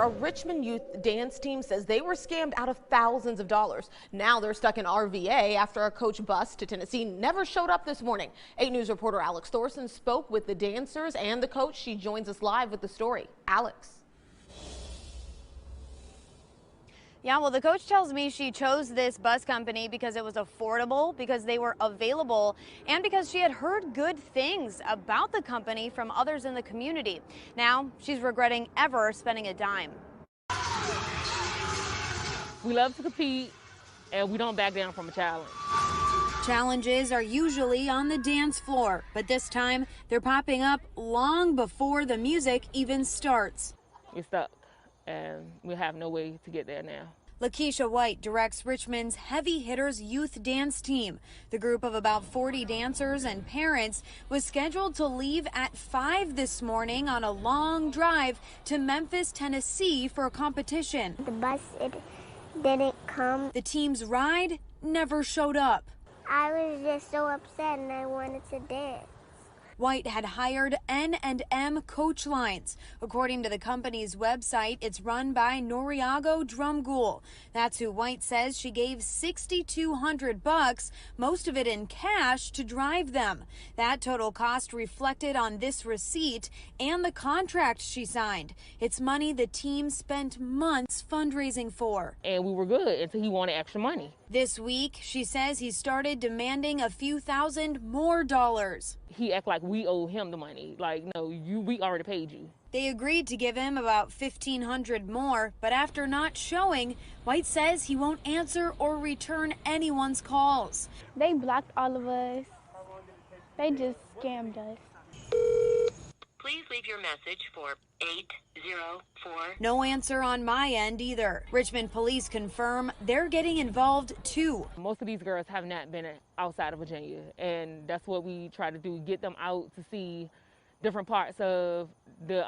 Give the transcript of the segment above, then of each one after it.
a Richmond youth dance team says they were scammed out of thousands of dollars. Now they're stuck in RVA after a coach bus to Tennessee never showed up this morning. 8 News reporter Alex Thorson spoke with the dancers and the coach. She joins us live with the story. Alex. Yeah, well, the coach tells me she chose this bus company because it was affordable, because they were available, and because she had heard good things about the company from others in the community. Now she's regretting ever spending a dime. We love to compete, and we don't back down from a challenge. Challenges are usually on the dance floor, but this time they're popping up long before the music even starts. We're stuck, and we have no way to get there now. Lakeisha White directs Richmond's Heavy Hitters Youth Dance Team. The group of about 40 dancers and parents was scheduled to leave at 5 this morning on a long drive to Memphis, Tennessee for a competition. The bus, it didn't come. The team's ride never showed up. I was just so upset and I wanted to dance. White had hired N&M coach lines. According to the company's website, it's run by Noriago Drumgool. That's who White says she gave $6,200, most of it in cash, to drive them. That total cost reflected on this receipt and the contract she signed. It's money the team spent months fundraising for. And we were good until he wanted extra money. This week, she says he started demanding a few thousand more dollars. He acted like we owe him the money. Like, no, we already paid you. They agreed to give him about $1,500 more, but after not showing, White says he won't answer or return anyone's calls. They blocked all of us. They just scammed us. Please leave your message for 804. No answer on my end either. Richmond police confirm they're getting involved too. Most of these girls have not been outside of Virginia, and that's what we try to do, get them out to see different parts of the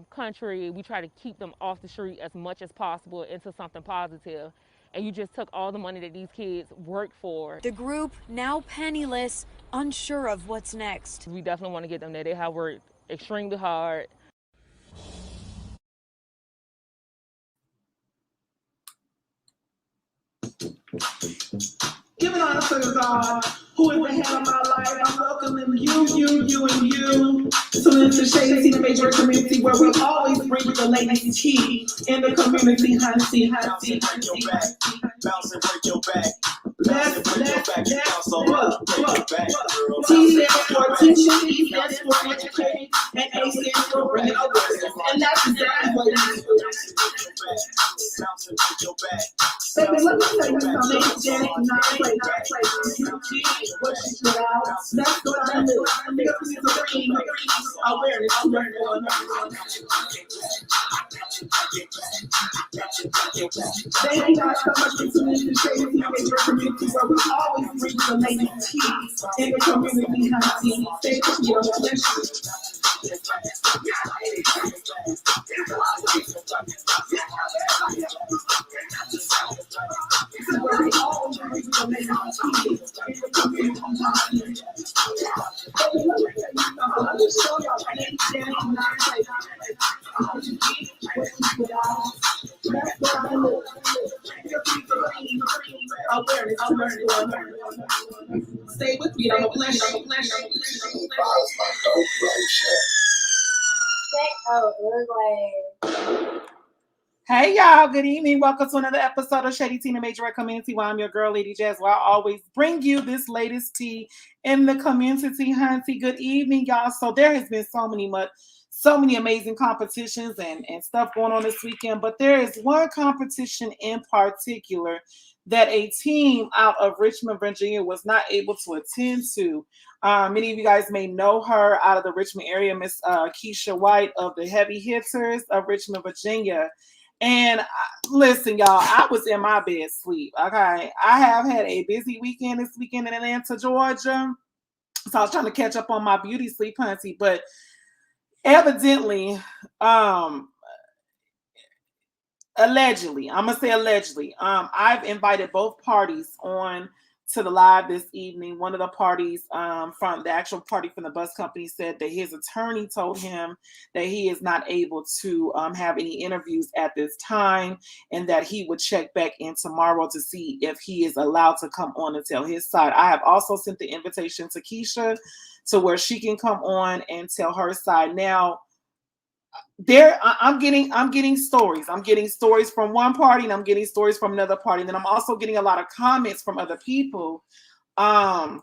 country. We try to keep them off the street as much as possible into something positive. And you just took all the money that these kids worked for. The group, now penniless, unsure of what's next. We definitely want to get them there. They have worked extremely hard. Giving honor to God, who is the head of my life. I'm welcoming you, and you. Tune into Shaddi Tea, the Majorette Community, where we always bring you the latest tea in the community. Bounce and break your back. Let's T stands for teaching, E stands for educating, and A stands for bringing awareness. And that's exactly what it is. Bounce and break your back. Baby, let me tell you something. Janet, not play. You did what you put out. That's what I do. Because it's a bring awareness. Thank you guys so much for tuning in to Shaddi Tea, Majorette Community, where we always bring the latest tea in the community. Stay with your pleasure. Where we always bring the latest tea in the community. Let me show y'all. Janet, not play. You did what you put out. That's what I do. Stay with me, I'm a pleasure. Hey y'all, good evening. Welcome to another episode of Shaddi Tea, the Majorette Community, where I'm your girl, Lady Jazz, where I always bring you this latest tea in the community, hunty. Good evening, y'all. So there has been so many amazing competitions and stuff going on this weekend, but there is one competition in particular that a team out of Richmond, Virginia was not able to attend to. Many of you guys may know her out of the Richmond area, Miss Keisha White of the Heavy Hitters of Richmond, Virginia. And listen, y'all, I was in my bed sleep. Okay, I have had a busy weekend this weekend in Atlanta, Georgia, so I was trying to catch up on my beauty sleep, hunty, but evidently, allegedly, I'm gonna say allegedly, I've invited both parties on to the live this evening, one of the parties from the actual party from the bus company said that his attorney told him that he is not able to have any interviews at this time, and that he would check back in tomorrow to see if he is allowed to come on and tell his side. I have also sent the invitation to Keisha to where she can come on and tell her side. Now, I'm getting stories. I'm getting stories from one party and I'm getting stories from another party. And then I'm also getting a lot of comments from other people that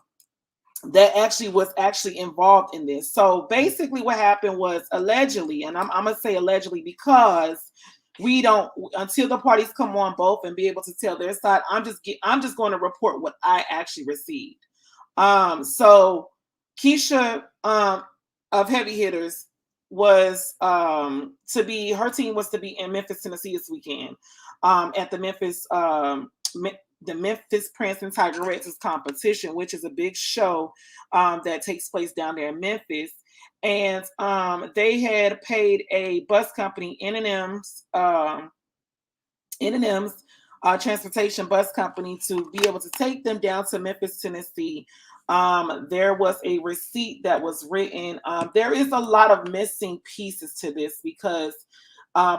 was actually involved in this. So basically what happened was allegedly, and I'm gonna say allegedly because we don't, until the parties come on both and be able to tell their side, I'm just going to report what I actually received. So Keisha of Heavy Hitters was her team was to be in Memphis, Tennessee this weekend at the Memphis Prince and Tiger Reds competition, which is a big show that takes place down there in Memphis. And they had paid a bus company, N&M's transportation bus company, to be able to take them down to Memphis, Tennessee. There was a receipt that was written. There is a lot of missing pieces to this because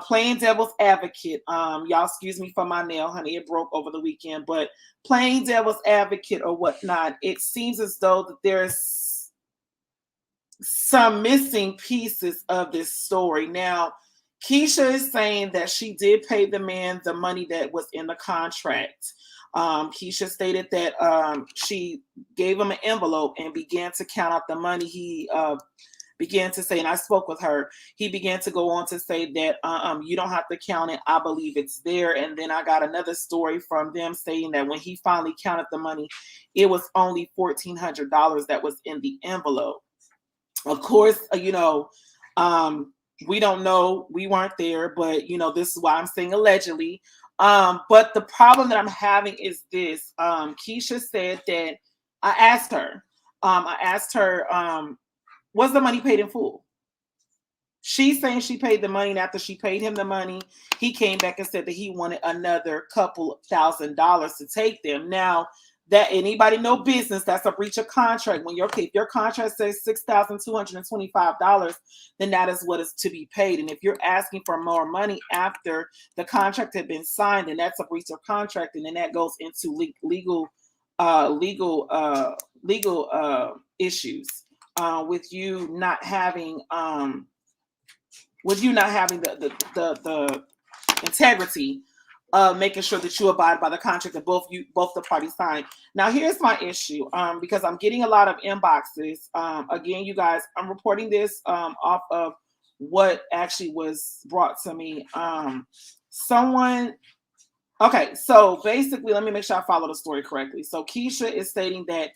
playing devil's advocate, y'all excuse me for my nail, honey, it broke over the weekend, but playing devil's advocate or whatnot, it seems as though that there's some missing pieces of this story. Now, Keisha is saying that she did pay the man the money that was in the contract. Keisha stated that she gave him an envelope and began to count out the money. He began to say, and I spoke with her, he began to go on to say that you don't have to count it. I believe it's there. And then I got another story from them saying that when he finally counted the money, it was only $1,400 that was in the envelope. Of course, we don't know. We weren't there, but this is why I'm saying allegedly. But the problem that I'm having is this. Keisha said that I asked her, was the money paid in full? She's saying she paid the money, and after she paid him the money, he came back and said that he wanted another couple $1,000s to take them. Now, that anybody know business, that's a breach of contract. If your contract says $6,225, then that is what is to be paid. And if you're asking for more money after the contract had been signed, then that's a breach of contract, and then that goes into legal issues with you not having the integrity of making sure that you abide by the contract that both the parties signed. Now, here's my issue, because I'm getting a lot of inboxes. Again, you guys, I'm reporting this off of what actually was brought to me. Okay, so basically, let me make sure I follow the story correctly. So Keisha is stating that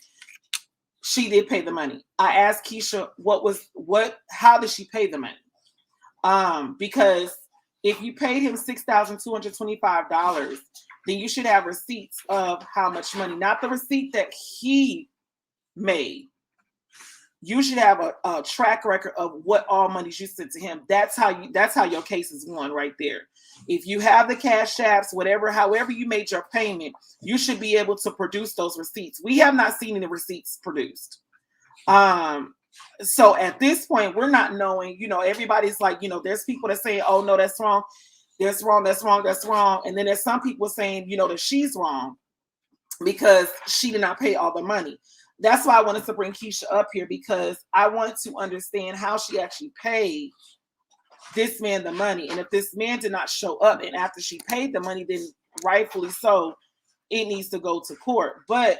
she did pay the money. I asked Keisha how did she pay the money? Because if you paid him $6,225, then you should have receipts of how much money, not the receipt that he made. You should have a track record of what all monies you sent to him. That's how your case is won right there. If you have the cash apps, however you made your payment, you should be able to produce those receipts. We have not seen any receipts produced. So at this point, we're not knowing, everybody's like, there's people that say, oh, no, that's wrong. That's wrong. That's wrong. That's wrong. And then there's some people saying, that she's wrong because she did not pay all the money. That's why I wanted to bring Keisha up here, because I want to understand how she actually paid this man the money. And if this man did not show up and after she paid the money, then rightfully so, it needs to go to court. But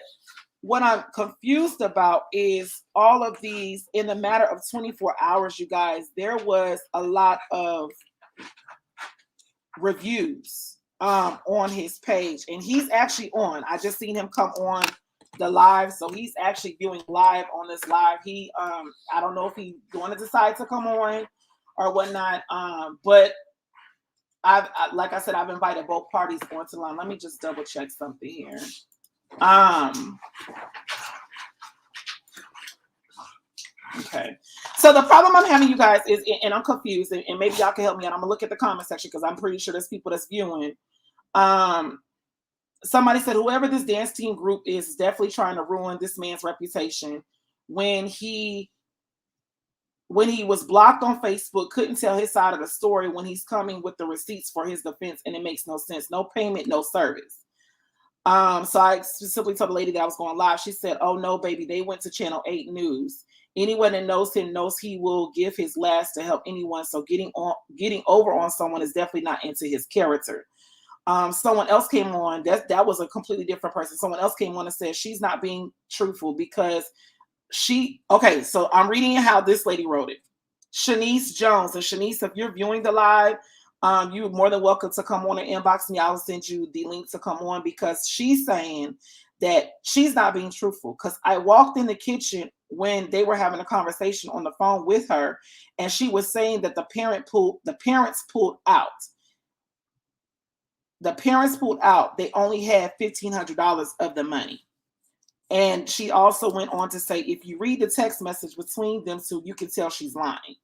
what I'm confused about is all of these, in the matter of 24 hours, you guys, there was a lot of reviews on his page, and he's actually on. I just seen him come on the live, so he's actually viewing live on this live. He I don't know if he's going to decide to come on or whatnot, but like I said, I've invited both parties onto the line. Let me just double check something here. Okay, so the problem I'm having, you guys, is, and I'm confused, and maybe y'all can help me out. I'm gonna look at the comment section because I'm pretty sure there's people that's viewing. somebody said whoever this dance team group is definitely trying to ruin this man's reputation. When he was blocked on Facebook, couldn't tell his side of the story when he's coming with the receipts for his defense, and it makes no sense. No payment, no service. So I specifically told the lady that I was going live. She said, "Oh no, baby, they went to Channel 8 News. Anyone that knows him knows he will give his last to help anyone. So getting over on someone is definitely not into his character." Someone else came on. That was a completely different person. Someone else came on and said she's not being truthful because okay, so I'm reading how this lady wrote it. Shanice Jones. And Shanice, if you're viewing the live, you're more than welcome to come on and inbox me. I'll send you the link to come on, because she's saying that she's not being truthful. Because I walked in the kitchen when they were having a conversation on the phone with her, and she was saying that the parents pulled out. The parents pulled out. They only had $1,500 of the money. And she also went on to say, if you read the text message between them two, you can tell she's lying.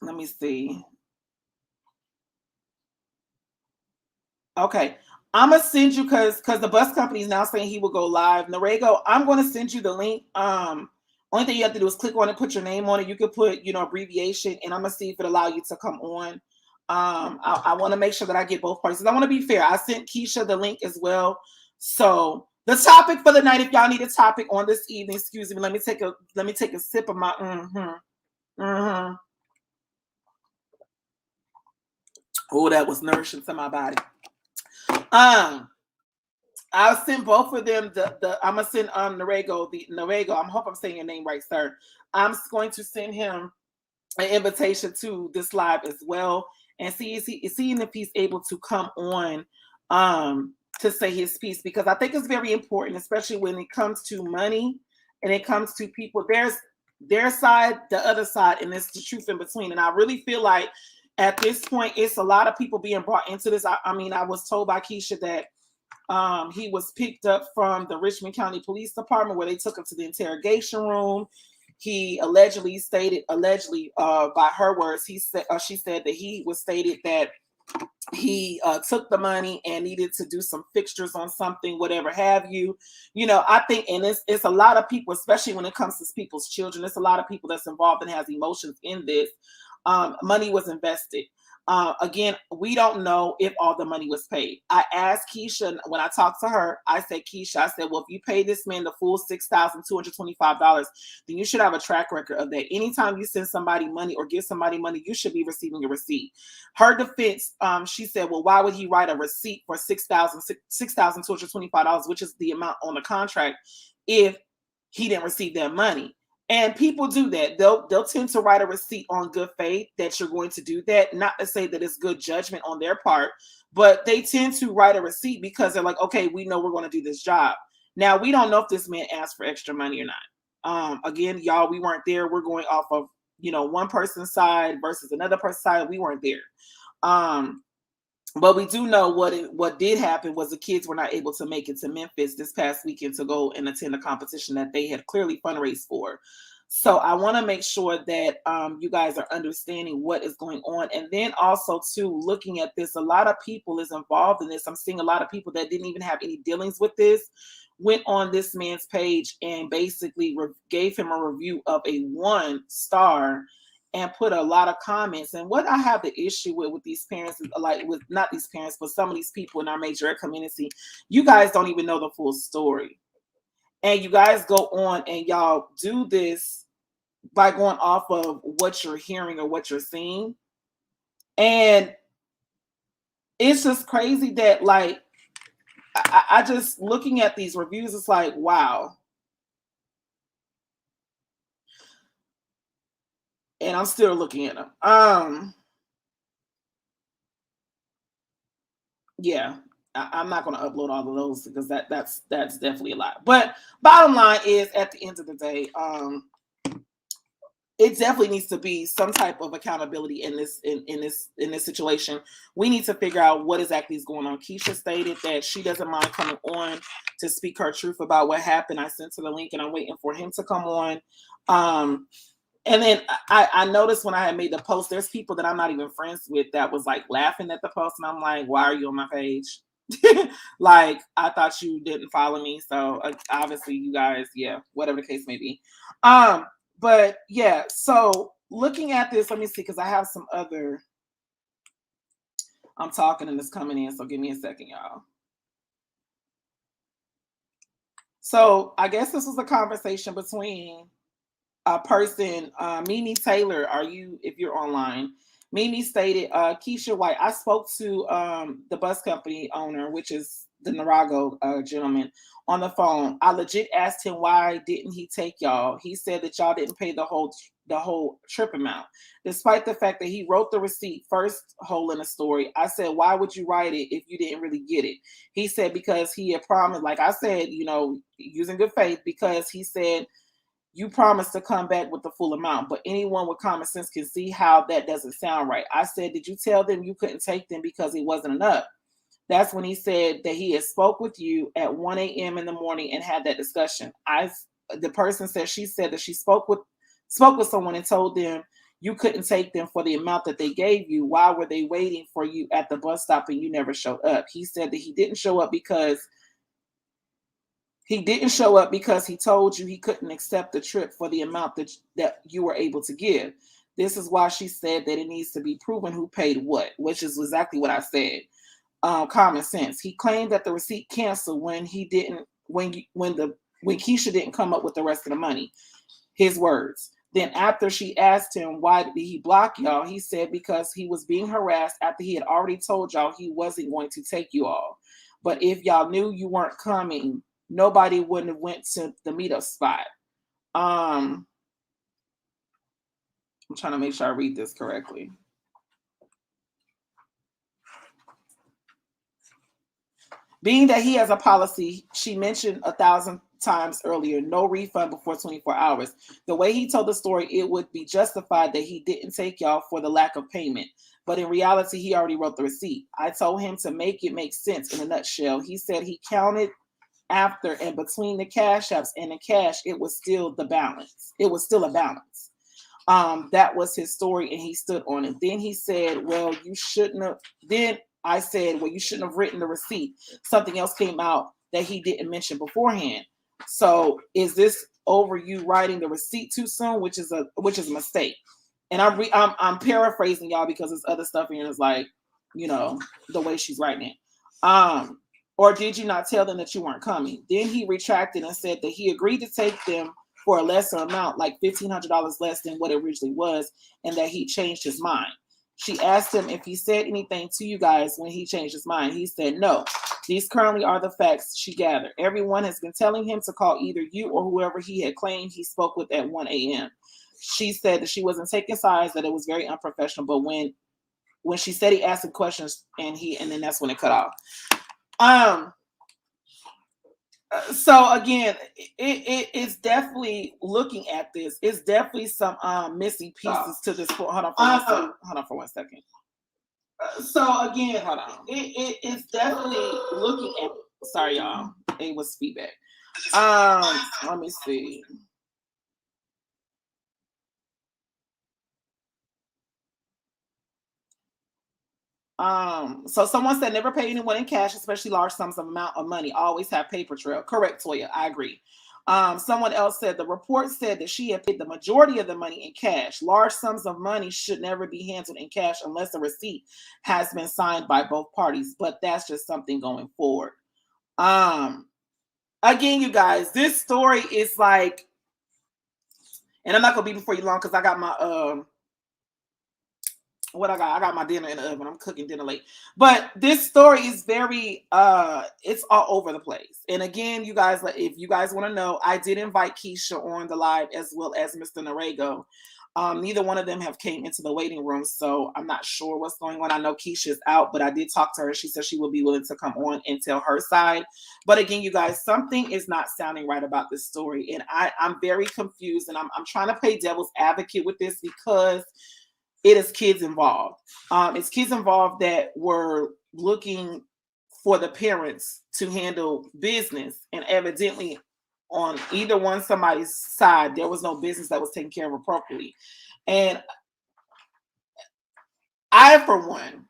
Let me see. Okay. I'm going to send you, because the bus company is now saying he will go live. Norego, I'm going to send you the link. Only thing you have to do is click on it, put your name on it. You could put, abbreviation, and I'm going to see if it allows you to come on. I want to make sure that I get both parties. I want to be fair. I sent Keisha the link as well. So the topic for the night, if y'all need a topic on this evening, excuse me, let me take a sip of my Oh, that was nourishing to my body. I'll send both of them I'm gonna send Norego, I hope I'm saying your name right, sir. I'm going to send him an invitation to this live as well, and seeing if he's able to come on to say his piece, because I think it's very important, especially when it comes to money and it comes to people. There's their side, the other side, and it's the truth in between. And I really feel like at this point, it's a lot of people being brought into this. I mean, I was told by Keisha that he was picked up from the Richmond County Police Department, where they took him to the interrogation room. He allegedly by her words, she said that he was stated that he took the money and needed to do some fixtures on something, whatever have you. I think, and it's a lot of people, especially when it comes to people's children, it's a lot of people that's involved and has emotions in this. Money was invested. Again, we don't know if all the money was paid. I asked Keisha when I talked to her, I said, well, if you pay this man the full $6,225, then you should have a track record of that. Anytime you send somebody money or give somebody money, you should be receiving a receipt. Her defense, she said, well, why would he write a receipt for $6,225, which is the amount on the contract, if he didn't receive that money? And people do that. They'll tend to write a receipt on good faith that you're going to do that. Not to say that it's good judgment on their part, but they tend to write a receipt because they're like, okay, we know we're going to do this job. Now, we don't know if this man asked for extra money or not. Again, y'all, we weren't there. We're going off of, one person's side versus another person's side. We weren't there. But we do know what did happen was the kids were not able to make it to Memphis this past weekend to go and attend a competition that they had clearly fundraised for. So I want to make sure that you guys are understanding what is going on. And then also, too, looking at this, a lot of people is involved in this. I'm seeing a lot of people that didn't even have any dealings with this went on this man's page and basically gave him a review of a 1 star and put a lot of comments. And what I have the issue with these parents, with not these parents, but some of these people in our Majorette community, you guys don't even know the full story. And you guys go on and y'all do this by going off of what you're hearing or what you're seeing. And it's just crazy that, I just looking at these reviews, it's like, wow. And I'm still looking at them. Yeah, I'm not going to upload all of those because that's definitely a lot. But bottom line is, at the end of the day, it definitely needs to be some type of accountability in this situation. We need to figure out what exactly is going on. Keisha stated that she doesn't mind coming on to speak her truth about what happened. I sent her the link and I'm waiting for him to come on. And then I noticed when I had made the post, there's people that I'm not even friends with that was like laughing at the post, and I'm like, why are you on my page? Like, I thought you didn't follow me, so obviously you guys, yeah, whatever the case may be. But yeah, so looking at this, let me see, because I have some other. I'm talking and it's coming in, so give me a second, y'all. So I guess this was a conversation between a person, Mimi Taylor. If you're online, Mimi stated, Keisha White, I spoke to the bus company owner, which is the Narago gentleman, on the phone. I legit asked him, why didn't he take y'all? He said that y'all didn't pay the whole trip amount, despite the fact that he wrote the receipt. First hole in the story, I said, why would you write it if you didn't really get it? He said, because he had promised, like I said, using good faith, because he said, you promised to come back with the full amount, but anyone with common sense can see how that doesn't sound right. I said, did you tell them you couldn't take them because it wasn't enough? That's when he said that he had spoke with you at 1 a.m. in the morning and had that discussion. The person said, she said that she spoke with someone and told them you couldn't take them for the amount that they gave you. Why were they waiting for you at the bus stop and you never showed up? He said that he didn't show up because he told you he couldn't accept the trip for the amount that you were able to give. This is why she said that it needs to be proven who paid what, which is exactly what I said. Common sense. He claimed that the receipt canceled when Keisha didn't come up with the rest of the money. His words. Then after she asked him, why did he block y'all? He said because he was being harassed after he had already told y'all he wasn't going to take you all. But if y'all knew you weren't coming, nobody wouldn't have went to the meetup spot. I'm trying to make sure I read this correctly. Being that he has a policy, she mentioned 1,000 times earlier, no refund before 24 hours. The way he told the story, it would be justified that he didn't take y'all for the lack of payment. But in reality, he already wrote the receipt. I told him to make it make sense in a nutshell. He said he counted after and between the cash apps and the cash, it was still the balance. It was still a balance. That was his story, and he stood on it. Then he said, well, you shouldn't have. Then I said, well, you shouldn't have written the receipt. Something else came out that he didn't mention beforehand. So is this over you writing the receipt too soon, which is a mistake? And I'm paraphrasing y'all because there's other stuff in here that's like, the way she's writing it. Or did you not tell them that you weren't coming? Then he retracted and said that he agreed to take them for a lesser amount, like $1,500 less than what it originally was, and that he changed his mind. She asked him if he said anything to you guys when he changed his mind. He said no. These currently are the facts she gathered. Everyone has been telling him to call either you or whoever he had claimed he spoke with at 1 a.m. She said that she wasn't taking sides, that it was very unprofessional, but when she said he asked him questions and then that's when it cut off. So again, it's definitely looking at this. It's definitely some missing pieces to this. Hold on for 1 second. So again, hold on. It's definitely looking at. Sorry, y'all. It was feedback. Let me see. So someone said never pay anyone in cash, especially large sums of amount of money. Always have paper trail. Correct, Toya. I agree. Someone else said the report said that she had paid the majority of the money in cash. Large sums of money should never be handled in cash unless a receipt has been signed by both parties. But that's just something going forward. Again, you guys, this story is like, and I'm not gonna be before you long because I got my what I got my dinner in the oven. I'm cooking dinner late. But this story is very it's all over the place. And again, you guys, if you guys want to know, I did invite Keisha on the live as well as Mr. Narego. Neither one of them have came into the waiting room, so I'm not sure what's going on. I know Keisha's out, but I did talk to her. She said she will be willing to come on and tell her side. But again, you guys, something is not sounding right about this story. And I'm very confused, and I'm trying to play devil's advocate with this because it is kids involved. It's kids involved that were looking for the parents to handle business, and evidently on either one somebody's side, there was no business that was taken care of appropriately. And I for one,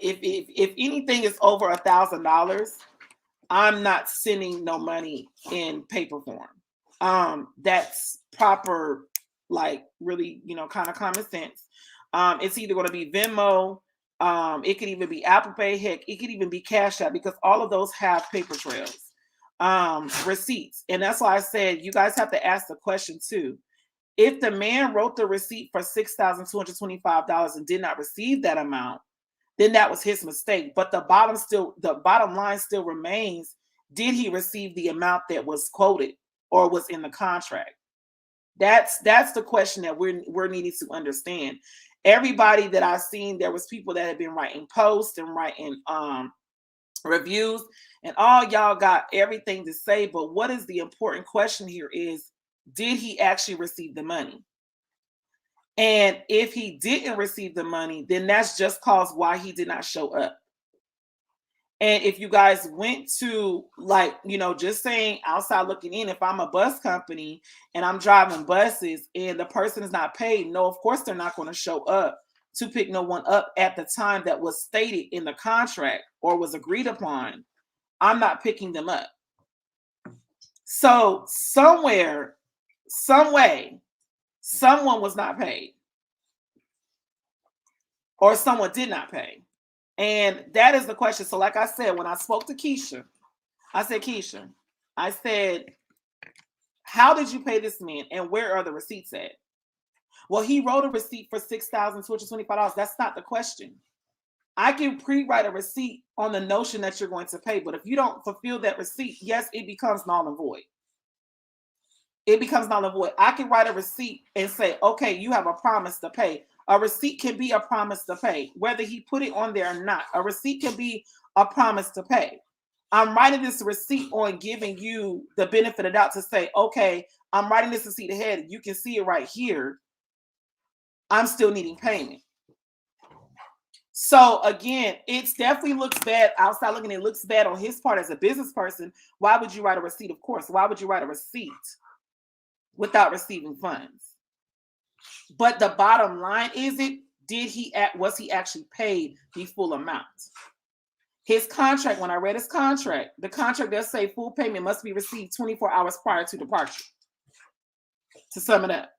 if anything is over $1,000, I'm not sending no money in paper form. That's proper, like really, kind of common sense. It's either going to be Venmo, it could even be Apple Pay, heck, it could even be Cash App, because all of those have paper trails, receipts. And that's why I said you guys have to ask the question too. If the man wrote the receipt for $6,225 and did not receive that amount, then that was his mistake. But the bottom line still remains: did he receive the amount that was quoted or was in the contract? That's the question that we're needing to understand. Everybody that I've seen, there was people that had been writing posts and writing reviews, and all y'all got everything to say. But what is the important question here is, did he actually receive the money? And if he didn't receive the money, then that's just cause why he did not show up. And if you guys went to, like, just saying outside looking in, if I'm a bus company and I'm driving buses and the person is not paid, no, of course they're not going to show up to pick no one up at the time that was stated in the contract or was agreed upon. I'm not picking them up. So somewhere, some way, someone was not paid, or someone did not pay. And that is the question. So like I said, when I spoke to Keisha, I said, how did you pay this man and where are the receipts at? Well, he wrote a receipt for $6,225. That's not the question. I can pre-write a receipt on the notion that you're going to pay, but if you don't fulfill that receipt, yes, it becomes null and void. It becomes null and void. I can write a receipt and say, okay, you have a promise to pay. A receipt can be a promise to pay, whether he put it on there or not. A receipt can be a promise to pay. I'm writing this receipt on giving you the benefit of doubt to say, okay, I'm writing this receipt ahead. You can see it right here. I'm still needing payment. So again, it definitely looks bad outside looking. It looks bad on his part as a business person. Why would you write a receipt? Of course. Why would you write a receipt without receiving funds? But the bottom line is, was he actually paid the full amount? His contract, when I read his contract, the contract does say full payment must be received 24 hours prior to departure. To sum it up.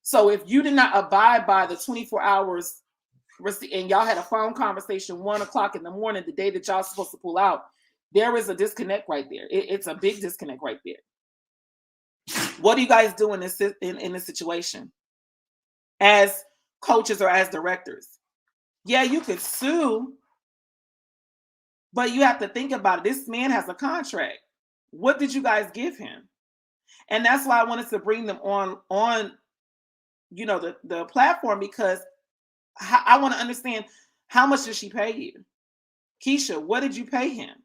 So if you did not abide by the 24 hours and y'all had a phone conversation 1 o'clock in the morning, the day that y'all supposed to pull out, there is a disconnect right there. It's a big disconnect right there. What do you guys do in this situation as coaches or as directors? Yeah, you could sue, but you have to think about it. This man has a contract. What did you guys give him? And that's why I wanted to bring them on the platform, because I want to understand, how much did she pay you? Keisha, what did you pay him?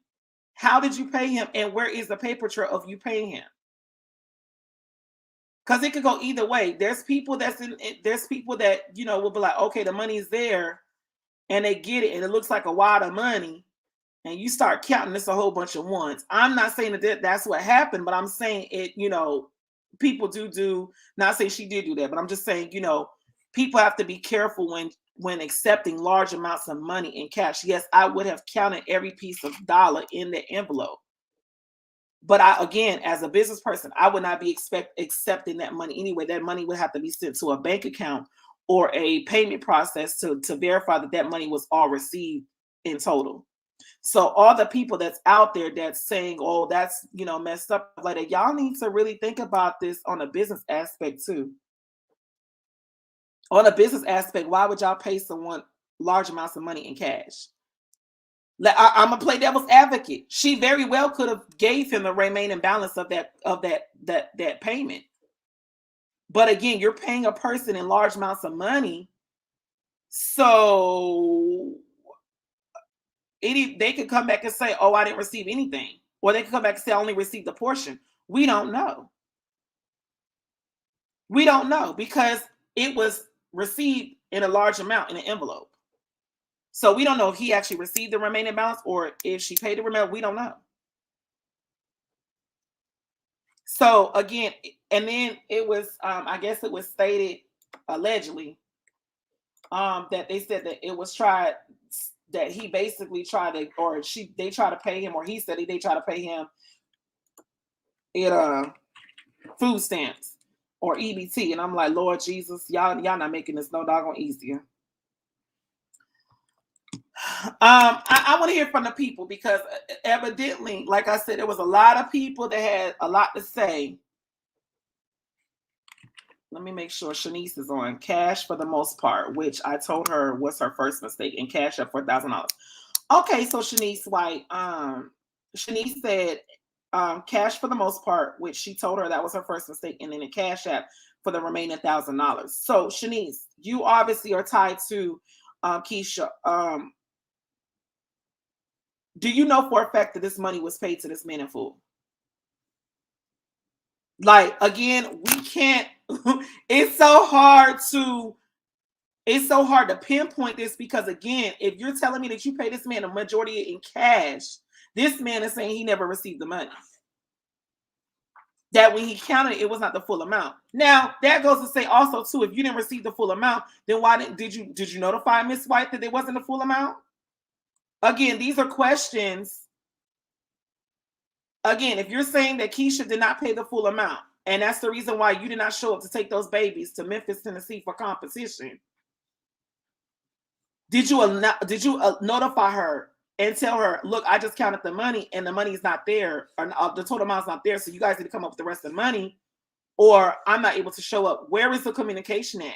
How did you pay him? And where is the paper trail of you paying him? Because it could go either way. There's people that will be like, okay, the money's there, and they get it, and it looks like a wad of money, and you start counting, it's a whole bunch of ones. I'm not saying that's what happened, but I'm saying it, people do, not saying she did do that, but I'm just saying, people have to be careful when accepting large amounts of money in cash. Yes, I would have counted every piece of dollar in the envelope. But again, as a business person, I would not be accepting that money anyway. That money would have to be sent to a bank account or a payment process to verify that money was all received in total. So all the people that's out there that's saying, oh, that's, messed up like that, y'all need to really think about this on a business aspect too. On a business aspect, why would y'all pay someone large amounts of money in cash? I'm gonna play devil's advocate. She very well could have gave him the remaining balance of that payment. But again, you're paying a person in large amounts of money, so they could come back and say, "Oh, I didn't receive anything," or they could come back and say, "I only received a portion." We don't know. We don't know, because it was received in a large amount in an envelope. So we don't know if he actually received the remaining balance or if she paid the remainder. We don't know. So again, and then it was, I guess it was stated allegedly, that they said that it was tried, that he basically tried to, or they tried to pay him, or he said they tried to pay him in food stamps or EBT, and I'm like, Lord Jesus, y'all not making this no doggone easier. I want to hear from the people, because evidently, like I said, there was a lot of people that had a lot to say. Let me make sure Shanice is on. Cash for the most part, which I told her was her first mistake, and cash up for $1,000. Okay, so Shanice White, Shanice said cash for the most part, which she told her that was her first mistake, and then a cash app for the remaining $1,000. So Shanice, you obviously are tied to Keisha. Do you know for a fact that this money was paid to this man in full? Like, again, we can't, it's so hard to pinpoint this, because again, if you're telling me that you pay this man a majority in cash, this man is saying he never received the money. That when he counted it was not the full amount. Now, that goes to say also too, if you didn't receive the full amount, then why did you notify Miss White that it wasn't the full amount? Again, these are questions. Again, if you're saying that Keisha did not pay the full amount, and that's the reason why you did not show up to take those babies to Memphis, Tennessee for competition, did you notify her and tell her, look, I just counted the money and the money is not there, or the total amount is not there, so you guys need to come up with the rest of the money, or I'm not able to show up? Where is the communication at?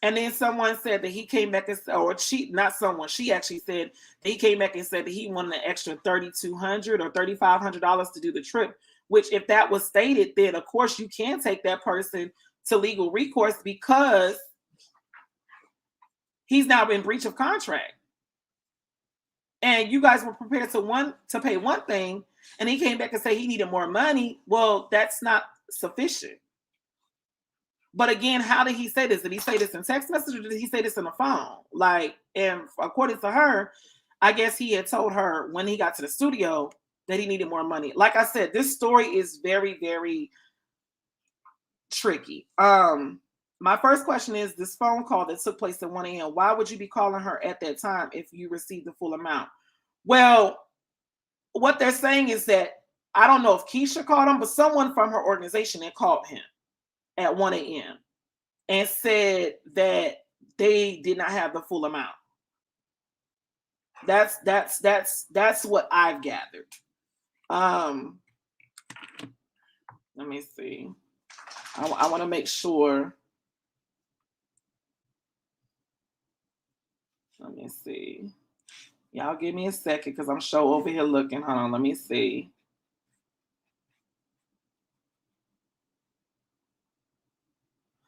And then someone said that he came back and said, or she actually said that he came back and said that he wanted an extra $3,200 or $3,500 to do the trip, which if that was stated, then of course you can take that person to legal recourse, because he's now in breach of contract. And you guys were prepared to pay one thing, and he came back and said he needed more money. Well, that's not sufficient. But again, how did he say this? Did he say this in text message, or did he say this on the phone? Like, and according to her, I guess he had told her when he got to the studio that he needed more money. Like I said, this story is very, very tricky. My first question is, this phone call that took place at 1 a.m., why would you be calling her at that time if you received the full amount? Well, what they're saying is that, I don't know if Keisha called him, but someone from her organization had called him at 1 a.m. and said that they did not have the full amount. That's what I've gathered. Let me see. I want to make sure. Let me see. Y'all give me a second, because I'm sure over here looking. Hold on, let me see.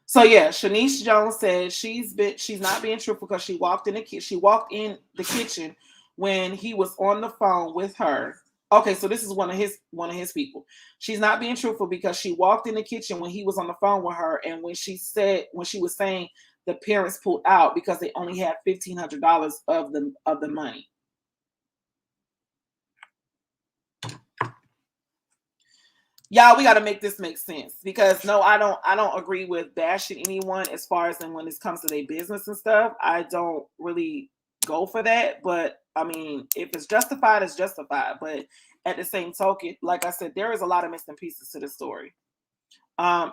So yeah, Shanice Jones said she's not being truthful because she walked in the kitchen when he was on the phone with her. Okay, so this is one of his people. She's not being truthful because she walked in the kitchen when he was on the phone with her, and when she was saying the parents pulled out because they only had $1,500 of the money. Y'all, we got to make this make sense, because no, I don't agree with bashing anyone as far as when it comes to their business and stuff. I don't really go for that, but I mean, if it's justified, it's justified. But at the same token, like I said, there is a lot of missing pieces to the story.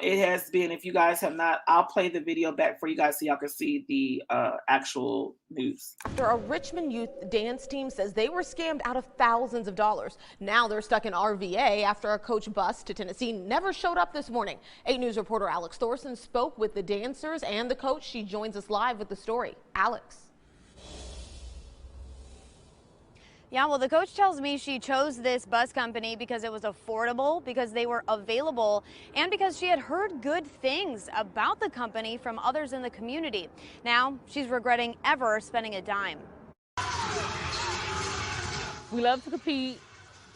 It has been, if you guys have not, I'll play the video back for you guys so y'all can see the actual news. After a Richmond youth dance team says they were scammed out of thousands of dollars. Now they're stuck in RVA after a coach bus to Tennessee never showed up this morning. 8 News reporter Alex Thorson spoke with the dancers and the coach. She joins us live with the story. Alex. Yeah, well, the coach tells me she chose this bus company because it was affordable, because they were available, and because she had heard good things about the company from others in the community. Now she's regretting ever spending a dime. We love to compete,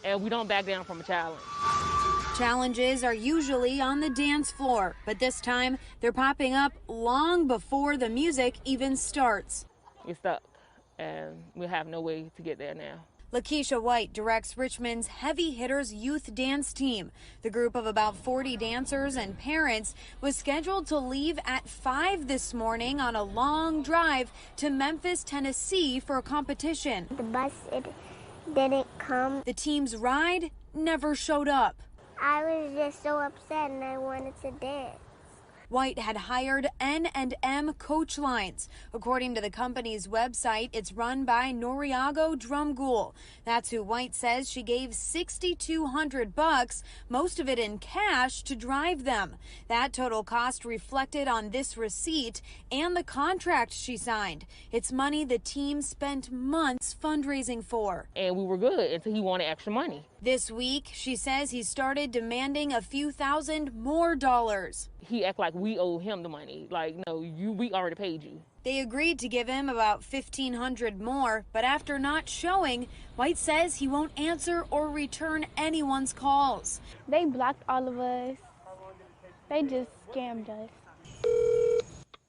and we don't back down from a challenge. Challenges are usually on the dance floor, but this time they're popping up long before the music even starts. We're stuck, and we have no way to get there now. Lakeisha White directs Richmond's Heavy Hitters Youth Dance Team. The group of about 40 dancers and parents was scheduled to leave at 5 this morning on a long drive to Memphis, Tennessee for a competition. The bus, it didn't come. The team's ride never showed up. I was just so upset and I wanted to dance. White had hired N&M coach lines. According to the company's website, it's run by Noriago Drumgool. That's who White says she gave $6,200, most of it in cash, to drive them. That total cost reflected on this receipt and the contract she signed. It's money the team spent months fundraising for. And we were good until he wanted extra money. This week, she says he started demanding a few thousand more dollars. He act like we owe him the money. Like, no, we already paid you. They agreed to give him about $1,500 more, but after not showing, White says he won't answer or return anyone's calls. They blocked all of us. They just scammed us.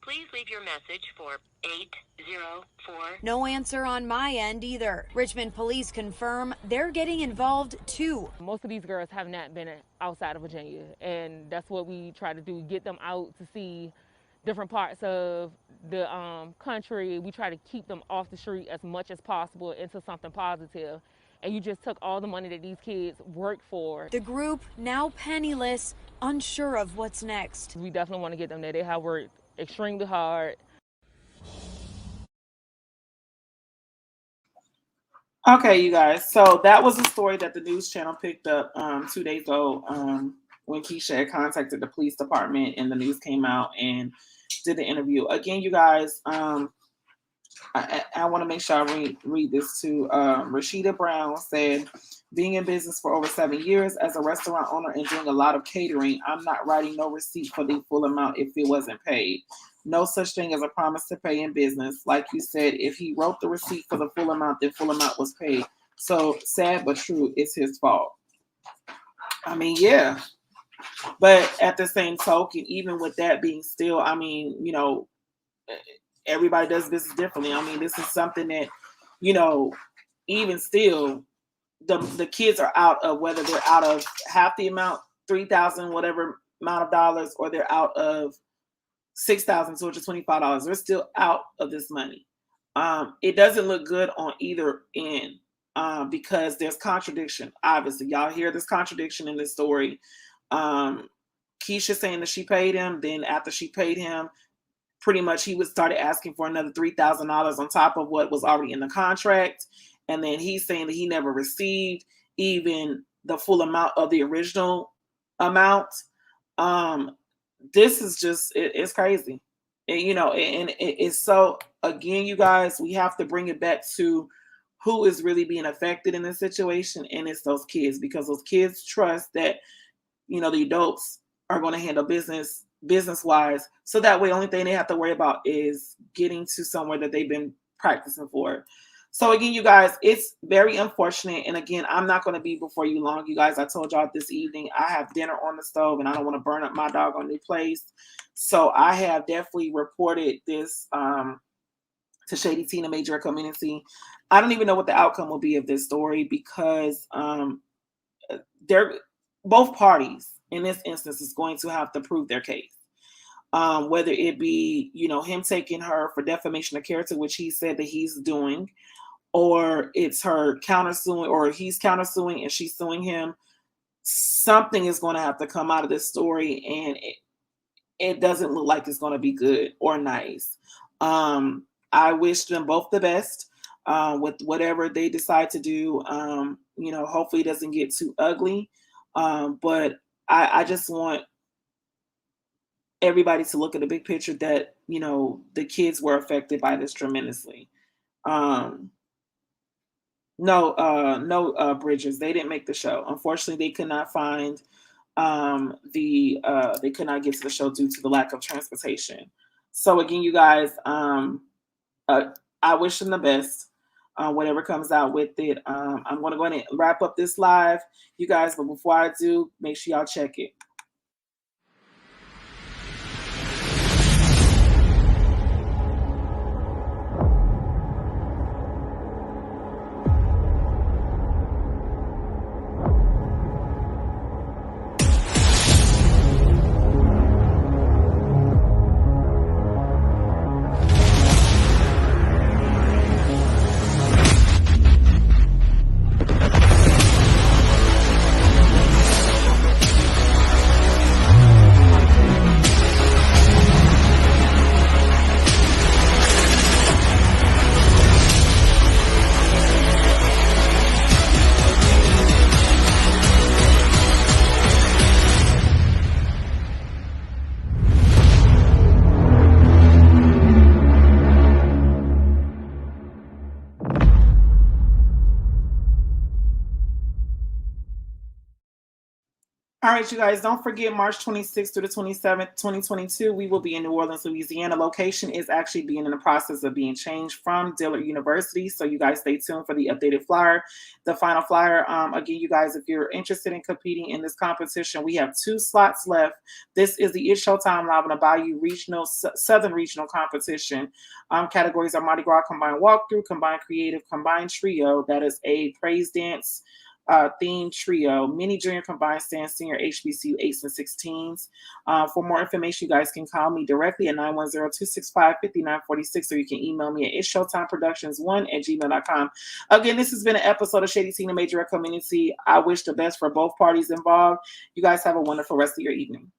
Please leave your message for 804. No answer on my end either. Richmond police confirm they're getting involved too. Most of these girls have not been outside of Virginia, and that's what we try to do, get them out to see different parts of the country. We try to keep them off the street as much as possible into something positive. And you just took all the money that these kids worked for. The group, now penniless, unsure of what's next. We definitely want to get them there. They have worked extremely hard. Okay, you guys. So that was a story that the news channel picked up 2 days ago when Keisha had contacted the police department and the news came out and did the interview. Again, you guys, I want to make sure I read this too. Rashida Brown said, being in business for over 7 years as a restaurant owner and doing a lot of catering, I'm not writing no receipt for the full amount if it wasn't paid. No such thing as a promise to pay in business. Like you said, if he wrote the receipt for the full amount, the full amount was paid. So sad but true, it's his fault. I mean, yeah. But at the same token, even with that being still, I mean, you know, everybody does business differently. I mean, this is something that, you know, even still, the kids are out of, whether they're out of half the amount, $3,000, whatever amount of dollars, or they're out of $6,225. They're still out of this money. It doesn't look good on either end because there's contradiction. Obviously, y'all hear this contradiction in this story. Keisha saying that she paid him. Then after she paid him, pretty much he started asking for another $3,000 on top of what was already in the contract. And then he's saying that he never received even the full amount of the original amount. This is just, it's crazy. It's so, again, you guys, we have to bring it back to who is really being affected in this situation. And it's those kids, because those kids trust that, you know, the adults are going to handle business-wise. So that way, the only thing they have to worry about is getting to somewhere that they've been practicing for. So again, you guys, it's very unfortunate. And again, I'm not going to be before you long, you guys. I told y'all this evening, I have dinner on the stove and I don't want to burn up my doggone new place. So I have definitely reported this to Shaddi Tea and Majorette Comm-UNITY. I don't even know what the outcome will be of this story because they're both parties in this instance is going to have to prove their case. Whether it be, you know, him taking her for defamation of character, which he said that he's doing, or it's her countersuing, or he's countersuing and she's suing him. Something is going to have to come out of this story, and it doesn't look like it's going to be good or nice. I wish them both the best with whatever they decide to do. You know, hopefully it doesn't get too ugly. But I just want everybody to look at the big picture that, you know, the kids were affected by this tremendously. No Bridges, they didn't make the show. Unfortunately, they could not find they could not get to the show due to the lack of transportation. So again, you guys, I wish them the best. Whatever comes out with it. I'm going to go ahead and wrap up this live, you guys. But before I do, make sure y'all check it. All right, you guys, don't forget March 26th through the 27th, 2022, we will be in New Orleans, Louisiana. Location is actually being in the process of being changed from Dillard University. So you guys stay tuned for the updated flyer, the final flyer. Again, you guys, if you're interested in competing in this competition, we have 2 slots left. This is the It's Showtime Live on the Bayou Regional, Southern Regional Competition. Categories are Mardi Gras Combined Walkthrough, Combined Creative, Combined Trio. That is a praise dance theme trio, mini junior combined stand, senior HBCU 8s and 16s. For more information, you guys can call me directly at 910-265-5946, or you can email me at itshowtimeproductions1@gmail.com. Again, this has been an episode of Shaddi Tea and Majorette Comm-UNITY. I wish the best for both parties involved. You guys have a wonderful rest of your evening.